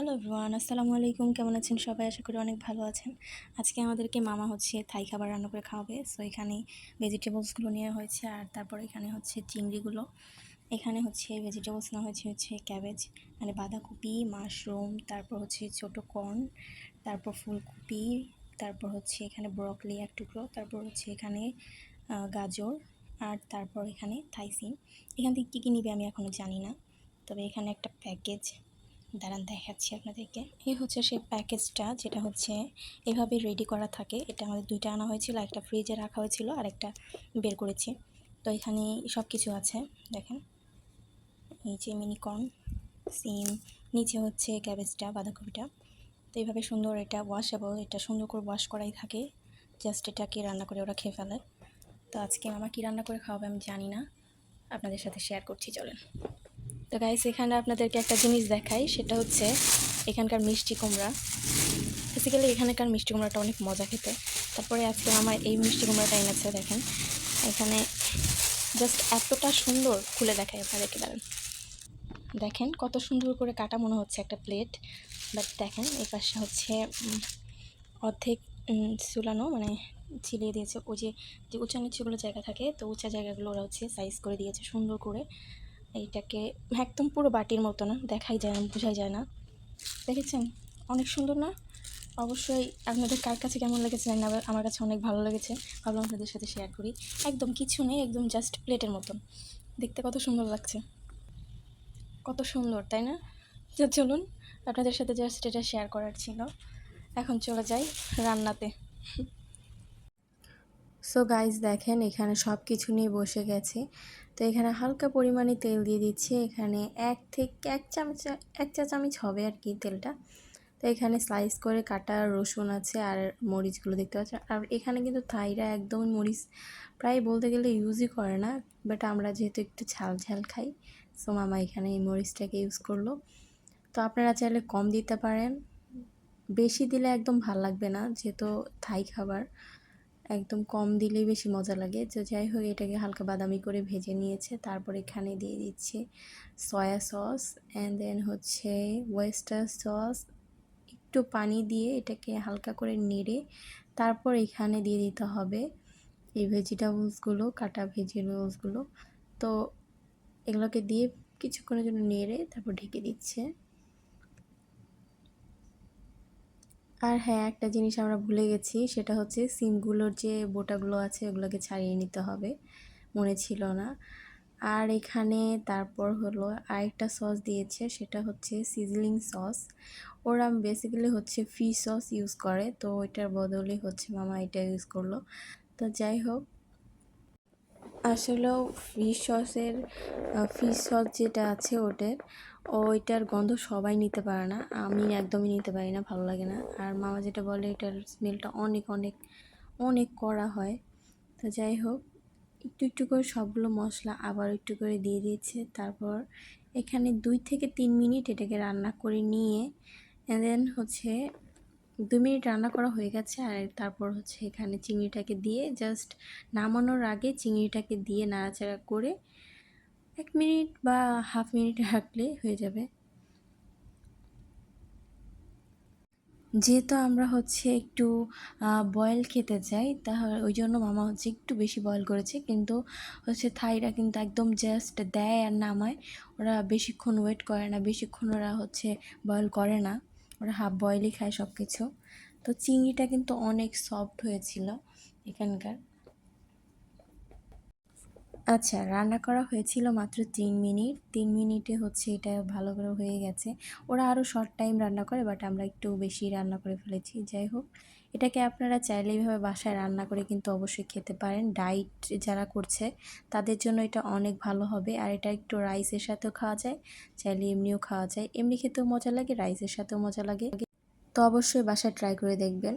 Hello everyone, আসসালামু আলাইকুম। কেমন আছেন সবাই? আশা করি অনেক ভালো আছেন। আজকে আমাদেরকে মামা থাই খাবার রান্না করে খাওয়াবে। সো এখানে ভেজিটেবলসগুলো নেওয়া হয়েছে, আর তারপর এখানে চিংড়িগুলো। এখানে ভেজিটেবলস নেওয়া হচ্ছে ক্যাবেজ, মানে বাঁধাকপি, মাশরুম, তারপর ছোট কর্ন, তারপর ফুলকপি, তারপর এখানে ব্রকলি এক টুকরো, তারপর এখানে গাজর, আর তারপর এখানে থাইসিন। এখান থেকে কী কী নিবে আমি এখনও জানি না, তবে এখানে একটা প্যাকেজ দাঁড়ান দেখাচ্ছি আপনাদেরকে। এই সেই প্যাকেজটা, যেটা এভাবে রেডি করা থাকে। এটা আমাদের দুইটা আনা হয়েছিল, একটা ফ্রিজে রাখা হয়েছিল আর একটা বের করেছি। তো এখানে সব কিছু আছে, দেখেন। এই যে মিনিকর্ন, সিম, নিচে ক্যাবেজটা, বাঁধাকপিটা। তো এইভাবে সুন্দর, এটা ওয়াশেবল, এটা সুন্দর করে ওয়াশ করাই থাকে। জাস্ট এটাকে রান্না করে ওরা খেয়ে ফেলে। তো আজকে মামা কী রান্না করে খাওয়াবে আমি জানি না, আপনাদের সাথে শেয়ার করছি, চলেন। তো গাইস, এখানে আপনাদেরকে একটা জিনিস দেখাই, সেটা এখানকার মিষ্টি কুমড়া। বেসিক্যালি এখানকার মিষ্টি কুমড়াটা অনেক মজা খেতে। তারপরে আজকে আমার এই মিষ্টি কুমড়াটা এনেছে, দেখেন। এখানে জাস্ট এতটা সুন্দর, খুলে দেখাই আপনাদেরকে, দাঁড়ান। দেখেন কত সুন্দর করে কাটা, মনে হচ্ছে একটা প্লেট। বাট দেখেন এই পাশে অর্ধেক চুলানো, মানে ছিলিয়ে দিয়েছে। ওই যে উঁচা নিচুগুলো জায়গা থাকে, তো উঁচা জায়গাগুলো ওরা সাইজ করে দিয়েছে সুন্দর করে। এইটাকে একদম পুরো বাটির মতো না, দেখাই যায় না, বোঝাই যায় না। দেখেছেন অনেক সুন্দর না? অবশ্যই আপনাদের কার কাছে কেমন লেগেছে জানি না, আমার কাছে অনেক ভালো লেগেছে, ভাবলাম আপনাদের সাথে শেয়ার করি। একদম কিছু নেই, একদম জাস্ট প্লেটের মতন দেখতে। কত সুন্দর লাগছে, কত সুন্দর, তাই না? তো চলুন, আপনাদের সাথে জাস্ট এটা শেয়ার করার ছিল। এখন চলে যাই রান্নাতে। সো গাইজ, দেখেন এখানে সব কিছু নিয়ে বসে গেছে। তো এখানে হালকা পরিমাণে তেল দিয়ে দিচ্ছে। এখানে এক চা চামচ হবে আর কি তেলটা। তো এখানে স্লাইস করে কাটা রসুন আছে, আর মরিচগুলো দেখতে পাচ্ছেন। আর এখানে কিন্তু থাইরা একদমই মরিচ প্রায় বলতে গেলে ইউজই করে না, বাট আমরা যেহেতু একটু ঝাল ঝাল খাই, সো মামা এখানে এই মরিচটাকে ইউজ করলো। তো আপনারা চাইলে কম দিতে পারেন, বেশি দিলে একদম ভাল লাগবে না, যেহেতু থাই খাবার একদম কম দিলেই বেশি মজা লাগে। তো যাই হোক, এটাকে হালকা বাদামি করে ভেজে নিয়েছে। তারপর এখানে দিয়ে দিচ্ছে soya sauce, and then oyster sauce. একটু পানি দিয়ে এটাকে হালকা করে নেড়ে তারপর এখানে দিয়ে দিতে হবে এই ভেজিটেবলসগুলো, কাটা ভেজিটেবলসগুলো। তো এগুলোকে দিয়ে কিছুক্ষণের জন্য নেড়ে তারপর ঢেকে দিচ্ছে। আর হ্যাঁ, একটা জিনিস আমরা ভুলে গেছি, সেটা সিমগুলোর যে বোটাগুলো আছে ওগুলোকে ছাড়িয়ে নিতে হবে, মনে ছিল না। আর এখানে তারপর আরেকটা সস দিয়েছে, সেটা সিজলিং সস। ওরা বেসিক্যালি ফিশ সস ইউজ করে, তো ওইটার বদলে মামা এটা ইউজ করলো। তো যাই হোক, আসলেও ফিশ সস যেটা আছে ওইটার গন্ধ সবাই নিতে পারে না, আমি একদমই নিতে পারি না, ভালো লাগে না। আর মামা যেটা বলে, এটার স্মেলটা অনেক অনেক অনেক কড়া হয়। তো যাই হোক, একটু একটু করে সবগুলো মশলা আবার একটু করে দিয়ে দিয়েছে। তারপর এখানে 2 থেকে 3 মিনিট এটাকে রান্না করে নিয়ে, দেন 2 মিনিট রান্না করা হয়ে গেছে। আর তারপর এখানে চিংড়িটাকে দিয়ে জাস্ট নামানোর আগে চিংড়িটাকে দিয়ে নাড়াচাড়া করে 1 মিনিট বা হাফ মিনিট রাখলে হয়ে যাবে। যেহেতু আমরা একটু বয়েল খেতে চাই, তাহলে ওই জন্য মামা একটু বেশি বয়েল করেছে। কিন্তু থাইরা কিন্তু একদম জাস্ট দেয় আর নামায়, ওরা বেশিক্ষণ ওয়েট করে না, বেশিক্ষণ ওরা বয়েল করে না, ওরা হাফ বয়েলই খায় সব কিছু। তো চিংড়িটা কিন্তু অনেক সফট হয়েছিল এখানকার। আচ্ছা, রান্না করা হয়েছিল মাত্র 3 মিনিট। 3 মিনিটে এটা ভালো করে হয়ে গেছে। ওরা আরও শর্ট টাইম রান্না করে, বাট আমরা একটু বেশি রান্না করে ফেলেছি। যাই হোক, এটাকে আপনারা চাইলে এইভাবে বাসায় রান্না করে কিন্তু অবশ্যই খেতে পারেন। ডায়েট যারা করছে তাদের জন্য এটা অনেক ভালো হবে। আর এটা একটু রাইসের সাথেও খাওয়া যায়, চাইলে এমনিও খাওয়া যায়। এমনি খেতেও মজা লাগে, রাইসের সাথেও মজা লাগে। তো অবশ্যই বাসায় ট্রাই করে দেখবেন।